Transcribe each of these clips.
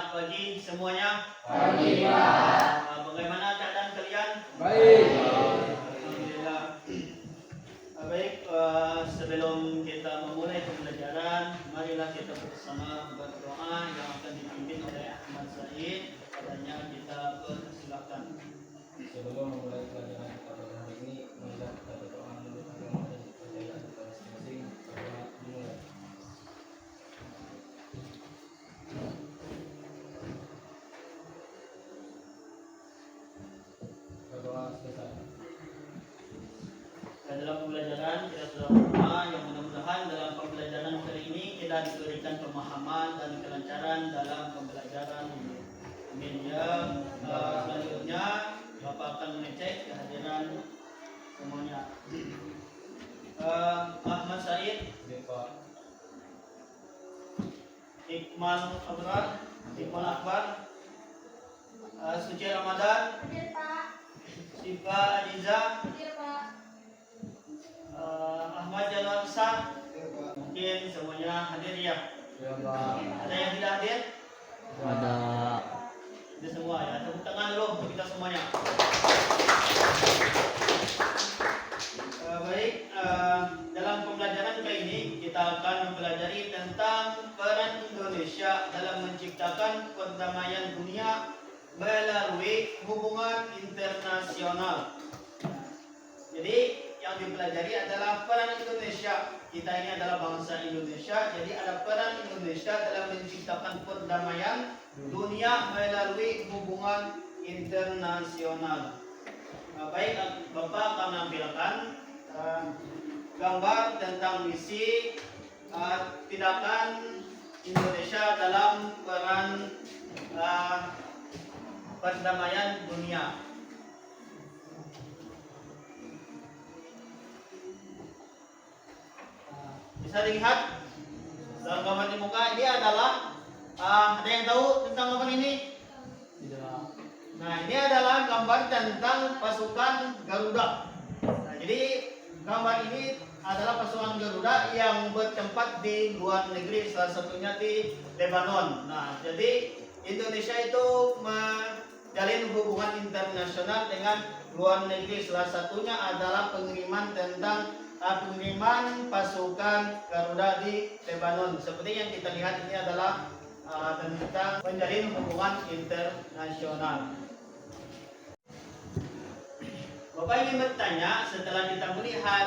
Selamat pagi semuanya. Pagi, Pak. Bagaimana keadaan kalian? Baik. Alhamdulillah. Baik, sebelum kita memulai pembelajaran, marilah kita bersama berdoa yang akan dipimpin oleh Ahmad Said. Padanya kita persilakan. Sebelum memulai pelajaran kita pada hari ini, marilah kita berdoa menurut agama dan kepercayaan kita masing-masing. Berdoa dimulai. Berdoa selesai. Dalam pembelajaran kita sudah berdoa yang mudah-mudahan dalam pembelajaran kali ini kita diberikan pemahaman dan kelancaran dalam pembelajaran ini. Amin ya. Selanjutnya Bapak akan mengecek kehadiran semuanya. Ahmad Said, Bapak. Iqmal Akbar, Suci Ramadan, Hadir, Pak. Siva Adiza, Hadir, Pak. Ahmad Januar Sah. Mungkin semuanya hadir ya. Ya, Pak. Ada yang tidak hadir? Ada. Itu semua ya. Tepuk tangan dulu untuk kita semuanya. Baik, dalam pembelajaran kali ini kita akan mempelajari tentang peran Indonesia dalam menciptakan perdamaian dunia melalui hubungan internasional. Jadi yang dipelajari adalah peran Indonesia. Kita ini adalah bangsa Indonesia, jadi ada peran Indonesia dalam menciptakan perdamaian dunia melalui hubungan internasional. Baik, Bapak akan menampilkan gambar tentang misi tindakan Indonesia dalam peran perdamaian dunia. Bisa dilihat dalam gambar di muka ini adalah ada yang tahu tentang gambar ini? Tidak. Nah, ini adalah gambar tentang pasukan Garuda. Nah, jadi gambar ini adalah pasukan Garuda yang bertempat di luar negeri, salah satunya di Lebanon. Nah, jadi Indonesia itu menjalin hubungan internasional dengan luar negeri. Salah satunya adalah pengiriman pasukan Garuda di Lebanon. Seperti yang kita lihat ini adalah tentang menjalin hubungan internasional. Bapak ingin bertanya, setelah kita melihat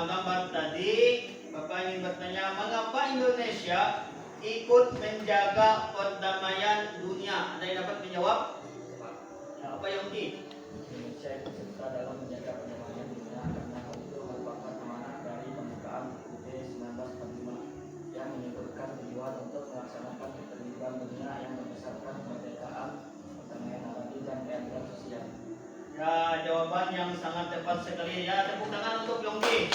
gambar tadi, Bapak ingin bertanya, mengapa Indonesia ikut menjaga perdamaian dunia? Ada yang dapat menjawab? Ya, apa yang Indonesia ikut serta dalam menjaga perdamaian dunia karena hal itu merupakan amanah dari pembukaan UUD 1945 yang menyebutkan tujuan untuk melaksanakan keterlibatan dunia yang berdasarkan kemerdekaan, perdamaian abadi dan keadilan sosial. Ya, jawaban yang sangat tepat sekali ya. Tepuk tangan untuk Yongki.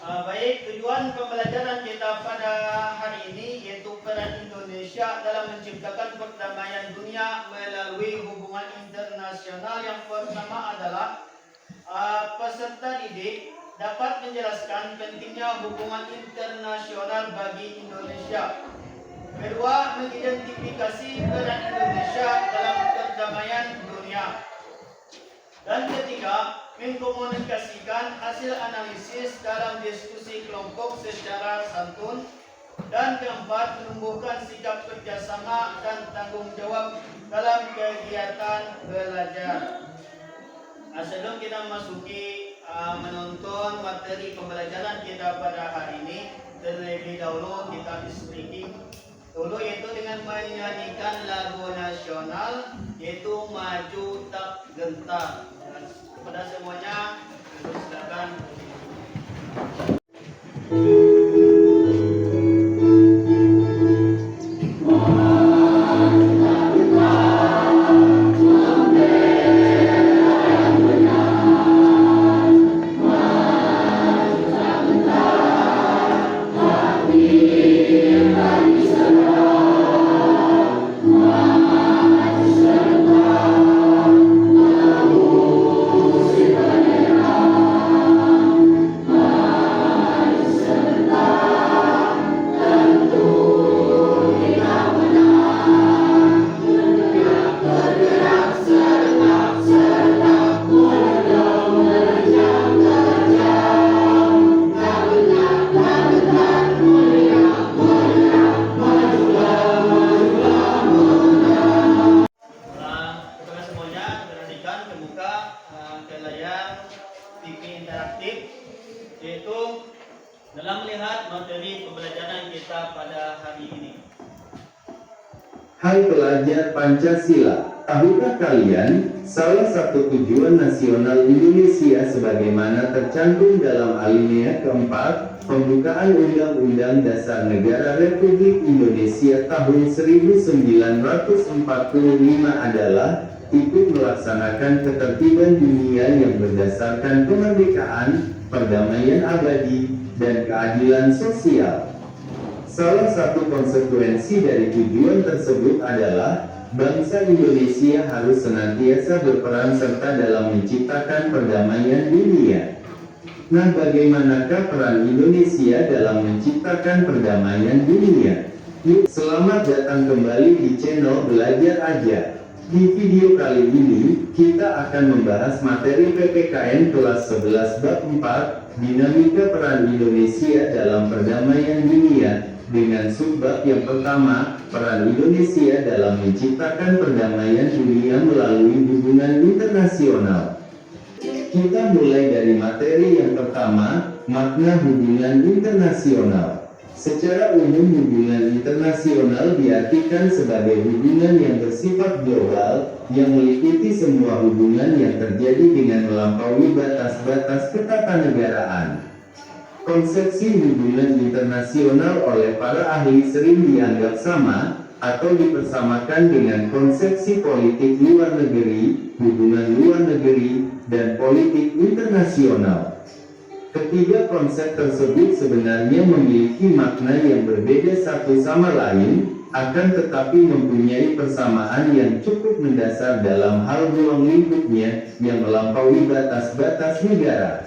Baik, tujuan pembelajaran kita pada hari ini yaitu peran Indonesia dalam menciptakan perdamaian dunia melalui hubungan internasional. Yang pertama adalah peserta didik dapat menjelaskan pentingnya hubungan internasional bagi Indonesia. Kedua, mengidentifikasi peran Indonesia dalam perdamaian dunia. Dan ketiga, mengkomunikasikan hasil analisis dalam diskusi kelompok secara santun. Dan keempat, menumbuhkan sikap kerjasama dan tanggung jawab dalam kegiatan belajar. Sebelum kita masuki menonton materi pembelajaran kita pada hari ini, terlebih dahulu kita speaking dulu, yaitu dengan menyanyikan lagu nasional yaitu Maju Tak Gentar. Dan kepada semuanya, silakan. hari ini. Hai pelajar Pancasila, tahukah kalian, salah satu tujuan nasional Indonesia sebagaimana tercantum dalam alinea keempat, pembukaan Undang-Undang Dasar Negara Republik Indonesia tahun 1945 adalah ikut melaksanakan ketertiban dunia yang berdasarkan kemerdekaan, perdamaian abadi, dan keadilan sosial. Salah satu konsekuensi dari tujuan tersebut adalah bangsa Indonesia harus senantiasa berperan serta dalam menciptakan perdamaian dunia. Nah, bagaimanakah peran Indonesia dalam menciptakan perdamaian dunia? Yuk, selamat datang kembali di channel Belajar Aja. Di video kali ini, kita akan membahas materi PPKN kelas 11 bab 4, dinamika peran Indonesia dalam perdamaian dunia, dengan subbab yang pertama, peran Indonesia dalam menciptakan perdamaian dunia melalui hubungan internasional. Kita mulai dari materi yang pertama, makna hubungan internasional. Secara umum hubungan internasional diartikan sebagai hubungan yang bersifat global, yang meliputi semua hubungan yang terjadi dengan melampaui batas-batas ketatanegaraan. Konsepsi hubungan internasional oleh para ahli sering dianggap sama, atau dipersamakan dengan konsepsi politik luar negeri, hubungan luar negeri, dan politik internasional. Ketiga konsep tersebut sebenarnya memiliki makna yang berbeda satu sama lain, akan tetapi mempunyai persamaan yang cukup mendasar dalam hal ruang lingkupnya, yang melampaui batas-batas negara.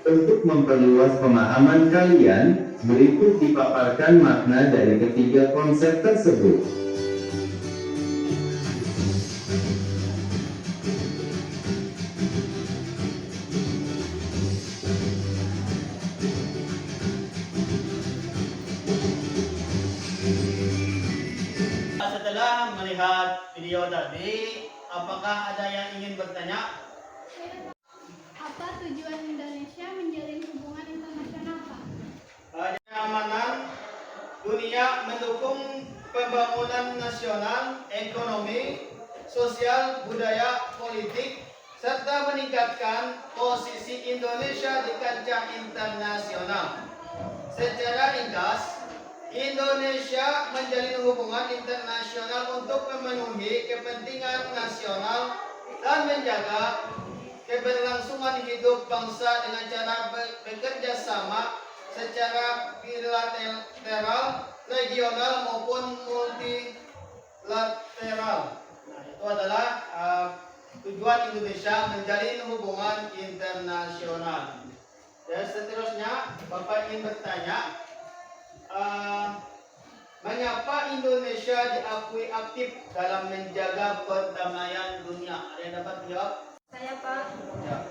Untuk memperluas pemahaman kalian, berikut dipaparkan makna dari ketiga konsep tersebut. Setelah melihat video tadi, apakah ada yang ingin bertanya? Apa tujuan Indonesia menjalin hubungan internasional, Pak? Keamanan dunia, mendukung pembangunan nasional, ekonomi, sosial, budaya, politik, serta meningkatkan posisi Indonesia di kancah internasional. Secara ringkas, Indonesia menjalin hubungan internasional untuk memenuhi kepentingan nasional dan menjaga keberlangsungan hidup bangsa dengan cara bekerja sama secara bilateral, regional maupun multilateral. Nah, itu adalah tujuan Indonesia menjalin hubungan internasional. Dan seterusnya, Bapak ingin bertanya, mengapa Indonesia diakui aktif dalam menjaga perdamaian dunia? Ada yang dapat menjawab? Saya, Pak. Ya.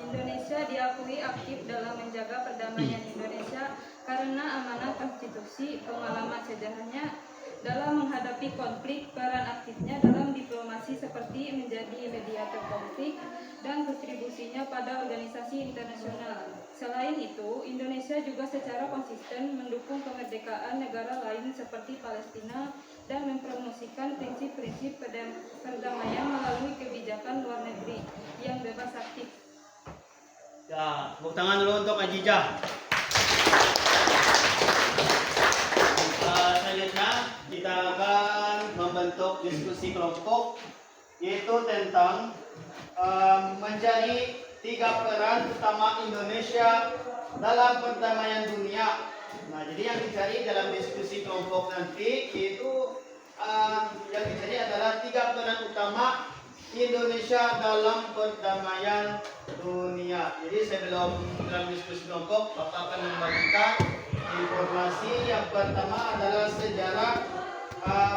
Indonesia diakui aktif dalam menjaga perdamaian Indonesia karena amanat konstitusi, pengalaman sejarahnya dalam menghadapi konflik, peran aktifnya dalam diplomasi seperti menjadi mediator konflik, dan kontribusinya pada organisasi internasional. Selain itu, Indonesia juga secara konsisten mendukung kemerdekaan negara lain seperti Palestina dan mempromosikan prinsip-prinsip perdamaian melalui kebijakan luar negeri yang bebas aktif. Ya, tepuk tangan dulu untuk Ajijah. Selanjutnya kita akan membentuk diskusi kelompok, yaitu tentang mencari 3 peran utama Indonesia dalam perdamaian dunia. Nah, jadi yang dicari dalam diskusi kelompok nanti yaitu yang dicari adalah 3 peran utama Indonesia dalam perdamaian dunia. Jadi sebelum dalam diskusi kelompok, Bapak akan membagikan informasi. Yang pertama adalah sejarah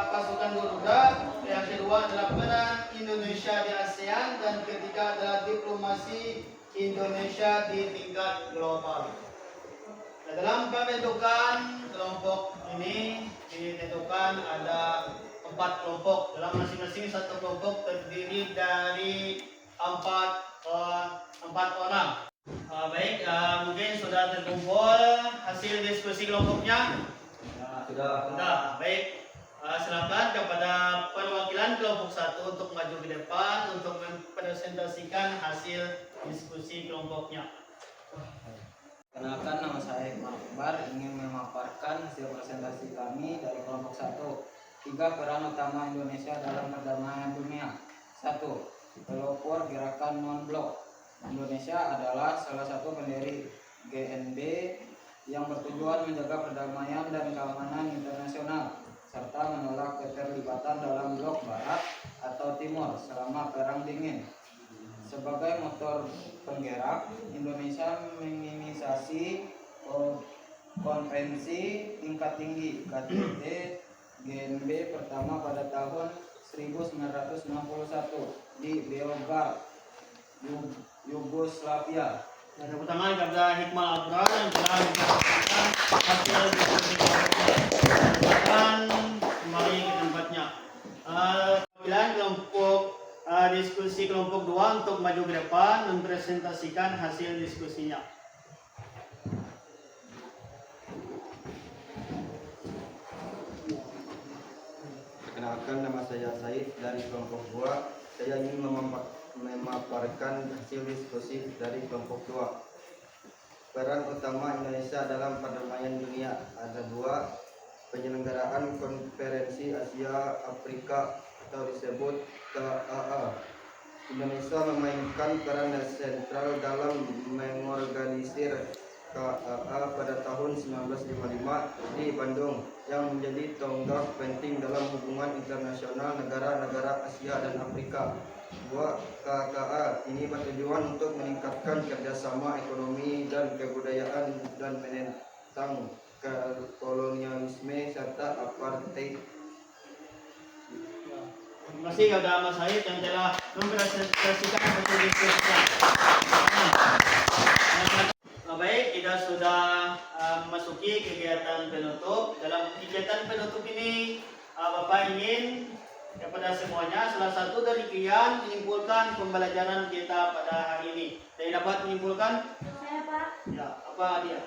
pasukan Garuda, yang kedua adalah peran Indonesia di ASEAN, dan ketiga adalah diplomasi Indonesia di tingkat global. Nah, dalam pembentukan kelompok ini ditentukan ada 4 kelompok. Dalam masing-masing satu kelompok terdiri dari 4 orang. Baik, mungkin sudah terkumpul hasil diskusi kelompoknya. Sudah, baik. Silakan kepada perwakilan kelompok 1 untuk maju ke depan untuk mempresentasikan hasil diskusi kelompoknya. Kenalkan, nama saya Iqbal Akbar, ingin memaparkan hasil presentasi kami dari kelompok 1. 3 peran utama Indonesia dalam perdamaian dunia. 1. Pelopor gerakan non-blok. Indonesia adalah salah satu pendiri GNB yang bertujuan menjaga perdamaian dan keamanan internasional serta menolak keterlibatan dalam blok barat atau timur selama perang dingin. Sebagai motor penggerak, Indonesia menginisiasi konferensi tingkat tinggi KTT GNB pertama pada tahun 1961 di Beograd, Yugoslavia. Dan tepuk tangan kepada Hikmal Abrar yang telah mempresentasikan hasil diskusi kelompoknya. Silakan kembali ke tempatnya. Perwakilan kelompok diskusi kelompok 2 untuk maju ke depan mempresentasikan hasil diskusinya. Perkenalkan, nama saya Said dari kelompok 2. Saya ingin memaparkan hasil diskusi dari kelompok 2. Peran utama Indonesia dalam perdamaian dunia. Ada 2. Penyelenggaraan konferensi Asia Afrika atau disebut KAA. Indonesia memainkan peran sentral dalam mengorganisir KAA pada tahun 1955 di Bandung yang menjadi tonggak penting dalam hubungan internasional negara-negara Asia dan Afrika. 2. KAA ini bertujuan untuk meningkatkan kerjasama ekonomi dan kebudayaan dan menentang kolonialisme serta apartheid. Terima kasih kepada Mas Said yang telah mempresentasikan hasil diskusinya. Baik, kita sudah memasuki kegiatan penutup. Dalam kegiatan penutup ini, Bapak ingin kepada semuanya, salah satu dari kalian menyimpulkan pembelajaran kita pada hari ini. Saya dapat menyimpulkan? Saya, Pak. Ya, apa dia?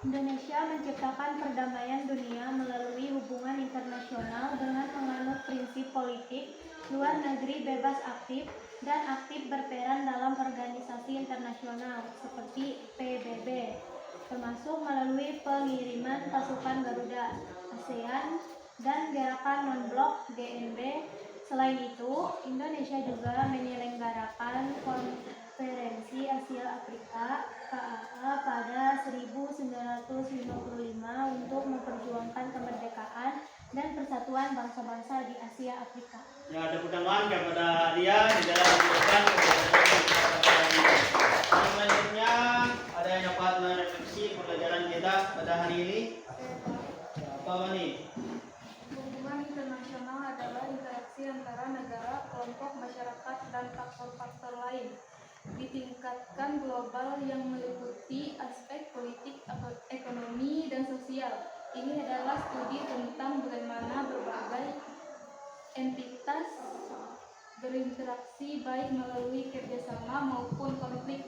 Indonesia menciptakan perdamaian dunia melalui hubungan internasional dengan menganut prinsip politik luar negeri bebas aktif dan aktif berperan dalam organisasi internasional seperti PBB, termasuk melalui pengiriman pasukan Garuda, ASEAN, dan gerakan non-blok GNB. Selain itu, Indonesia juga menyelenggarakan konferensi Asia Afrika KAA pada 1955 untuk memperjuangkan kemerdekaan dan persatuan bangsa-bangsa di Asia Afrika. Ya, tepuk tangan kepada dia di dalam menjelaskan pembelajaran kita pada hari ini. Selanjutnya, ada yang dapat merefleksi pembelajaran kita pada hari ini? Apa nih? Hubungan internasional adalah interaksi antara negara, kelompok masyarakat, dan faktor-faktor lain. Ditingkatkan global yang meliputi aspek politik, ekonomi, dan sosial. Ini adalah studi tentang bagaimana berbagai entitas berinteraksi baik melalui kerjasama maupun konflik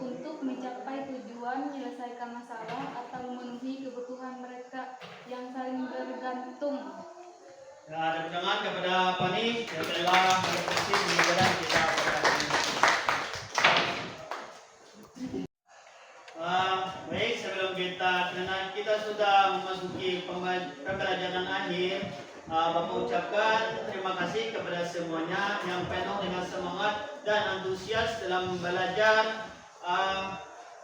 untuk mencapai tujuan menyelesaikan masalah atau memenuhi kebutuhan mereka yang saling bergantung. Ya, ada undangan kepada Pani yang telah merefleksi pembelajaran kita pada hari ini. Baik, sebelum kita sudah memasuki pembelajaran akhir, Bapak ucapkan terima kasih kepada semuanya yang penuh dengan semangat dan antusias dalam belajar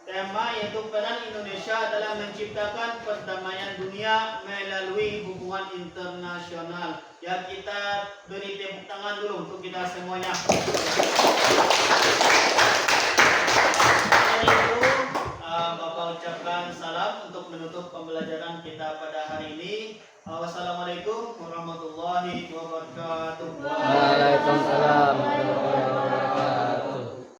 tema yaitu peran Indonesia dalam menciptakan perdamaian dunia melalui hubungan internasional. Ya, kita beri tepuk tangan dulu untuk kita semuanya. Setelah itu, Bapak ucapkan salam untuk menutup pembelajaran kita pada hari ini. Wassalamualaikum warahmatullahi wabarakatuh. Waalaikumsalam.